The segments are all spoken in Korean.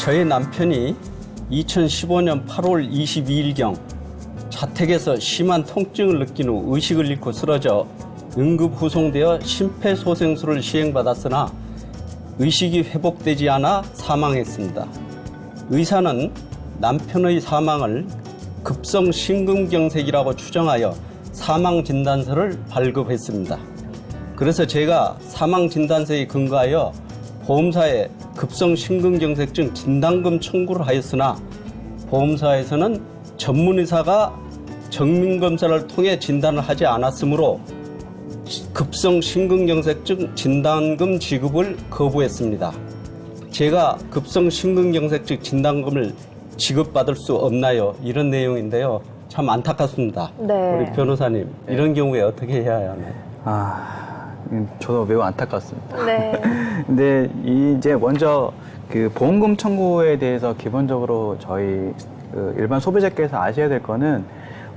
저희 남편이 2015년 8월 22일경 자택에서 심한 통증을 느낀 후 의식을 잃고 쓰러져 응급 후송되어 심폐소생술을 시행받았으나 의식이 회복되지 않아 사망했습니다. 의사는 남편의 사망을 급성 심근경색이라고 추정하여 사망진단서를 발급했습니다. 그래서 제가 사망진단서에 근거하여 보험사에 급성 심근경색증 진단금 청구를 하였으나 보험사에서는 전문의사가 정밀검사를 통해 진단을 하지 않았으므로 급성 심근경색증 진단금 지급을 거부했습니다. 제가 급성 심근경색증 진단금을 지급받을 수 없나요? 이런 내용인데요. 참 안타깝습니다. 네. 우리 변호사님, 이런 경우에 어떻게 해야 하나요? 저도 매우 안타깝습니다. 네. 근데 이제 먼저 그 보험금 청구에 대해서 기본적으로 저희 일반 소비자께서 아셔야 될 거는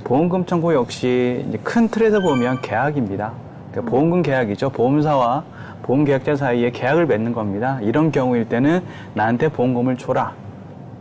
보험금 청구 역시 이제 큰 틀에서 보면 계약입니다. 그러니까 보험금 계약이죠. 보험사와 보험계약자 사이에 계약을 맺는 겁니다. 이런 경우일 때는 나한테 보험금을 줘라.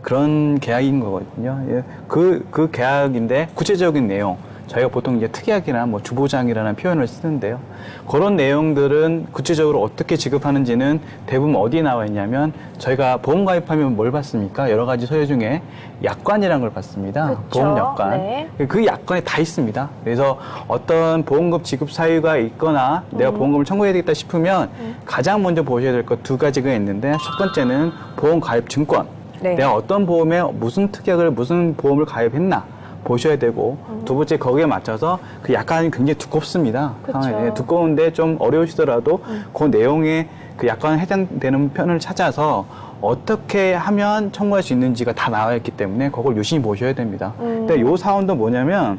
그런 계약인 거거든요. 그 계약인데 구체적인 내용, 저희가 보통 이제 특약이나 뭐 주보장이라는 표현을 쓰는데요. 그런 내용들은 구체적으로 어떻게 지급하는지는 대부분 어디에 나와 있냐면 저희가 보험 가입하면 뭘 받습니까? 여러 가지 서류 중에 약관이라는 걸 받습니다. 그쵸? 보험 약관. 네. 그 약관에 다 있습니다. 그래서 어떤 보험금 지급 사유가 있거나 내가 보험금을 청구해야 되겠다 싶으면 가장 먼저 보셔야 될 것 두 가지가 있는데 첫 번째는 보험 가입 증권. 네. 내가 어떤 보험에 무슨 특약을 무슨 보험을 가입했나 보셔야 되고 두 번째 거기에 맞춰서 그 약관이 굉장히 두껍습니다. 그쵸. 상황이 두꺼운데 좀 어려우시더라도 그 내용에 그 약관에 해당되는 편을 찾아서 어떻게 하면 청구할 수 있는지가 다 나와 있기 때문에 그걸 유심히 보셔야 됩니다. 근데 요 사원도 뭐냐면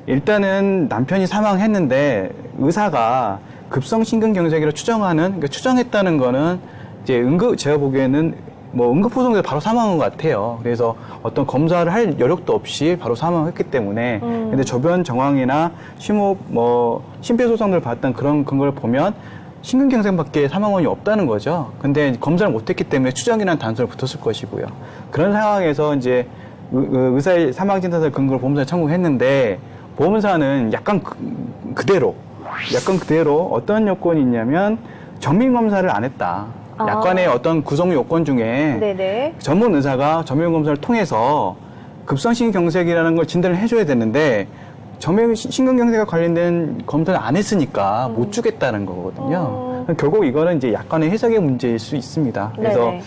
일단은 남편이 사망했는데 의사가 급성 심근경색이라 그러니까 추정했다는 거는 이제 제가 보기에는 뭐 응급후송에서 바로 사망한 것 같아요. 그래서 어떤 검사를 할 여력도 없이 바로 사망했기 때문에 근데 주변 정황이나 심폐소생술을 받았던 그런 근거를 보면 심근경색밖에 사망 원인이 없다는 거죠. 근데 검사를 못했기 때문에 추정이라는 단서를 붙었을 것이고요. 그런 상황에서 이제 의사의 사망진단서 근거를 보험사에 청구했는데 보험사는 약간 그대로 어떤 요건이 있냐면 정밀검사를 안 했다. 약관의 어떤 구성 요건 중에 네네. 전문 의사가 정밀검사를 통해서 급성심근경색이라는 걸 진단을 해줘야 되는데 정밀심근경색과 관련된 검사를 안 했으니까 못 주겠다는 거거든요. 결국 이거는 이제 약관의 해석의 문제일 수 있습니다. 그래서 네네.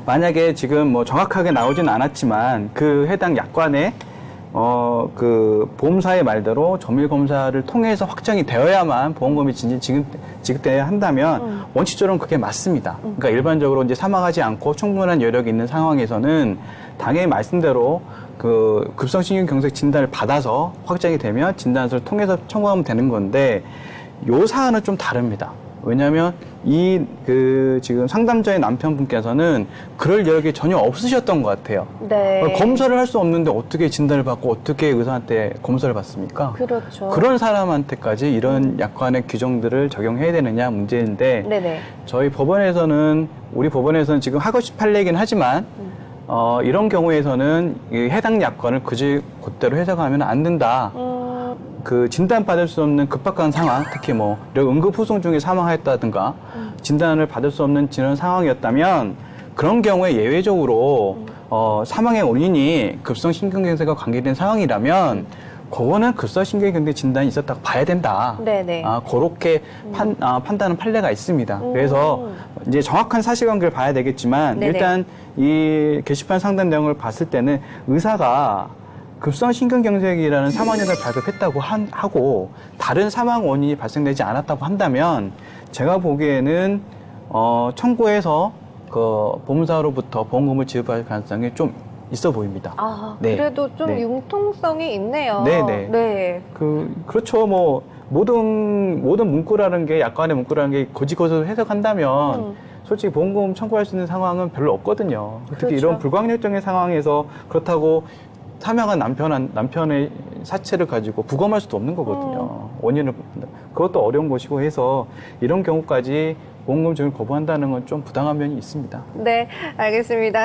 만약에 지금 뭐 정확하게 나오진 않았지만 그 해당 약관에 그 보험사의 말대로 정밀검사를 통해서 확정이 되어야만 보험금이 지급돼야 한다면 원칙적으로는 그게 맞습니다. 그러니까 일반적으로 이제 사망하지 않고 충분한 여력이 있는 상황에서는 당연히 말씀대로 그 급성심근경색 진단을 받아서 확정이 되면 진단서를 통해서 청구하면 되는 건데 요 사안은 좀 다릅니다. 왜냐하면 지금 상담자의 남편분께서는 그럴 여력이 전혀 없으셨던 것 같아요. 네. 검사를 할 수 없는데 어떻게 진단을 받고 어떻게 의사한테 검사를 받습니까? 그렇죠. 그런 사람한테까지 이런 약관의 규정들을 적용해야 되느냐 문제인데 네네. 우리 법원에서는 지금 하고 싶팔레긴 하지만 이런 경우에서는 이 해당 약관을 그대로 해석하면 안 된다. 그 진단받을 수 없는 급박한 상황, 특히 뭐 이런 응급후송 중에 사망했다든가 진단을 받을 수 없는 이런 상황이었다면 그런 경우에 예외적으로 사망의 원인이 급성심근경색과 관계된 상황이라면 그거는 급성심근경색 진단이 있었다고 봐야 된다. 네네. 그렇게 판단하는 판례가 있습니다. 그래서 이제 정확한 사실관계를 봐야 되겠지만 네네. 일단 이 게시판 상담 내용을 봤을 때는 의사가 급성심근경색이라는 사망연을 발급했다고 하고 다른 사망 원인이 발생되지 않았다고 한다면 제가 보기에는 청구해서 그 보험사로부터 보험금을 지급할 가능성이 좀 있어 보입니다. 네. 그래도 좀 네. 융통성이 있네요. 네네. 네. 그렇죠. 뭐 모든 문구라는 게 약관의 문구라는 게 거짓것으로 해석한다면 솔직히 보험금 청구할 수 있는 상황은 별로 없거든요. 특히 그렇죠. 이런 불광력적인 상황에서 그렇다고 사망한 남편의 사체를 가지고 부검할 수도 없는 거거든요. 원인을 그것도 어려운 것이고 해서 이런 경우까지 보험금 지급을 거부한다는 건 좀 부당한 면이 있습니다. 네, 알겠습니다.